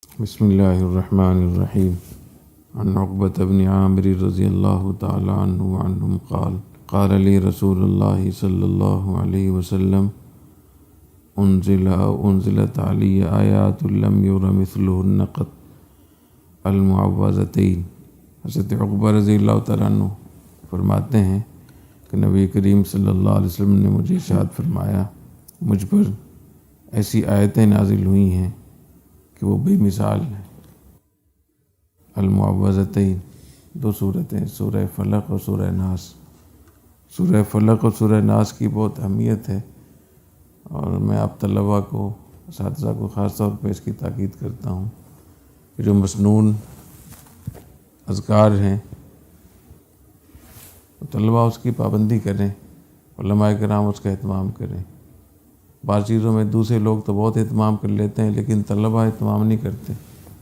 بسم اللہ الرحمن الرحیم عن عقبۃ بن عامر رضی اللہ تعالی عنہ وعنہم قال لی رسول اللہ صلی اللہ علیہ وسلم انزلت علی آیات لم یر مثلہن قط المعوذتین۔ حضرت عقبہ رضی اللہ تعالیٰ عنہ فرماتے ہیں کہ نبی کریم صلی اللہ علیہ وسلم نے مجھے ارشاد فرمایا، مجھ پر ایسی آیتیں نازل ہوئی ہیں کہ وہ بے مثال ہیں۔ المعوذتین، دو صورتیں، سورہ فلق اور سورہ ناس۔ سورہ فلق اور سورہ ناس کی بہت اہمیت ہے، اور میں آپ طلباء کو، اساتذہ کو خاص طور پہ اس کی تاکید کرتا ہوں کہ جو مسنون اذکار ہیں طلباء اس کی پابندی کریں، علماء کرام اس کا اہتمام کریں۔ بعض چیزوں میں دوسرے لوگ تو بہت اہتمام کر لیتے ہیں لیکن طلباء اہتمام نہیں کرتے،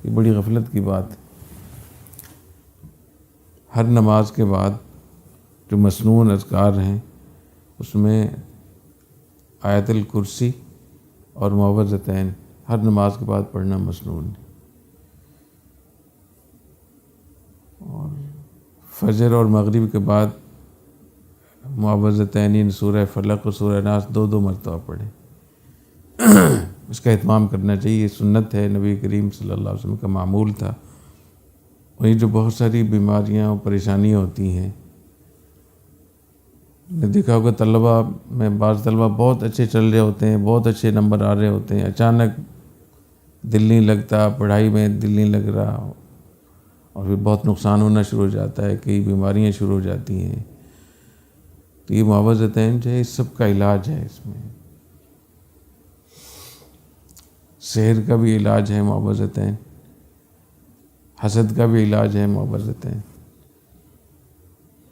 یہ بڑی غفلت کی بات ہے۔ ہر نماز کے بعد جو مسنون اذکار ہیں اس میں آیت الکرسی اور معوذتین ہر نماز کے بعد پڑھنا مسنون ہے، اور فجر اور مغرب کے بعد معوذتین سورہ فلق اور سورہ ناس دو مرتبہ پڑھیں۔ اس کا اہتمام کرنا چاہیے، سنت ہے، نبی کریم صلی اللہ علیہ وسلم کا معمول تھا۔ وہی جو بہت ساری بیماریاں اور پریشانیاں ہوتی ہیں، میں دیکھا ہوگا طلباء میں بعض طلباء بہت اچھے چل رہے ہوتے ہیں، بہت اچھے نمبر آ رہے ہوتے ہیں، اچانک دل نہیں لگتا، پڑھائی میں دل نہیں لگ رہا، اور پھر بہت نقصان ہونا شروع ہو جاتا ہے، کئی بیماریاں شروع ہو جاتی ہیں۔ تو یہ معوذتین جو ہے اس سب کا علاج ہے، اس میں سحر کا بھی علاج ہے معوذتین، حسد کا بھی علاج ہے معوذتین،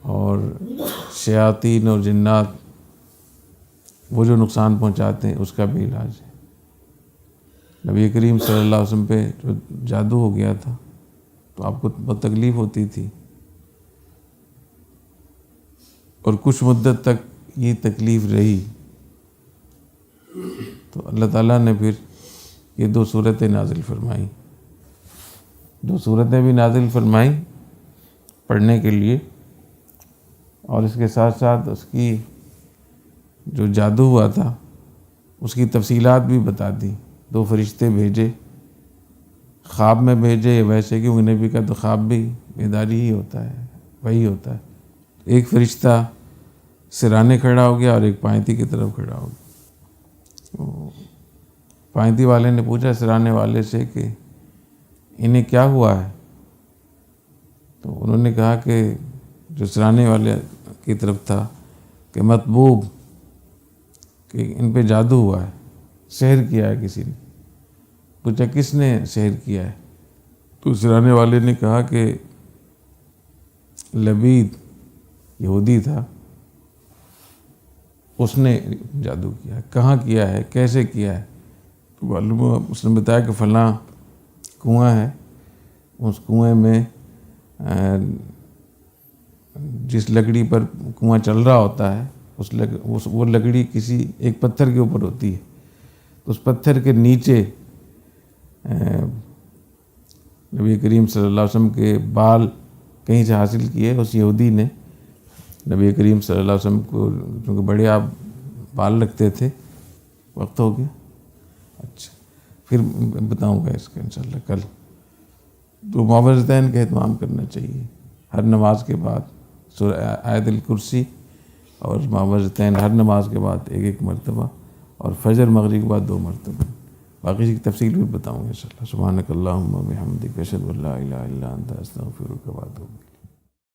اور شیاطین اور جنات وہ جو نقصان پہنچاتے ہیں اس کا بھی علاج ہے۔ نبی کریم صلی اللہ علیہ وسلم پہ جو جادو ہو گیا تھا تو آپ کو بہت تکلیف ہوتی تھی، اور کچھ مدت تک یہ تکلیف رہی، تو اللہ تعالیٰ نے پھر یہ دو صورتیں نازل فرمائیں، دو صورتیں بھی نازل فرمائیں پڑھنے کے لیے، اور اس کے ساتھ ساتھ اس کی جو جادو ہوا تھا اس کی تفصیلات بھی بتا دی۔ دو فرشتے بھیجے، خواب میں بھیجے، ویسے کہ نبی کا تو خواب بھی بیداری ہی ہوتا ہے، وہی ہوتا ہے۔ ایک فرشتہ سرانے کھڑا ہو گیا اور ایک پائنتی کی طرف کھڑا ہو گیا۔ پائنتی والے نے پوچھا سرانے والے سے کہ انہیں کیا ہوا ہے؟ تو انہوں نے کہا کہ جو سرانے والے کی طرف تھا کہ مطبوب، کہ ان پہ جادو ہوا ہے، سحر کیا ہے کسی نے۔ پوچھا کس نے سحر کیا ہے؟ تو سرانے والے نے کہا کہ لبید یہودی تھا، اس نے جادو کیا ہے۔ کہاں کیا ہے، کیسے کیا ہے؟ تو معلوم ہوا، اس نے بتایا کہ فلاں کنواں ہے، اس کنویں میں جس لکڑی پر کنواں چل رہا ہوتا ہے وہ لکڑی کسی ایک پتھر کے اوپر ہوتی ہے، تو اس پتھر کے نیچے نبی کریم صلی اللہ علیہ وسلم کے بال کہیں سے حاصل کیے۔ اس یہودی نے نبی کریم صلی اللہ علیہ وسلم کو، چونکہ بڑے آپ بال رکھتے تھے، وقت ہو گیا، اچھا پھر بتاؤں گا اس کا انشاءاللہ کل۔ تو معوذتین کا اہتمام کرنا چاہیے ہر نماز کے بعد، سورہ آیت الکرسی اور معوذتین ہر نماز کے بعد ایک مرتبہ، اور فجر مغرب کے بعد 2 مرتبہ۔ باقی کی تفصیل بھی بتاؤں گا انشاءاللہ۔ سبحانک اللہم و بحمدک، اشہد ان لا الہ الا انت، استغفرک و اتوب الیک۔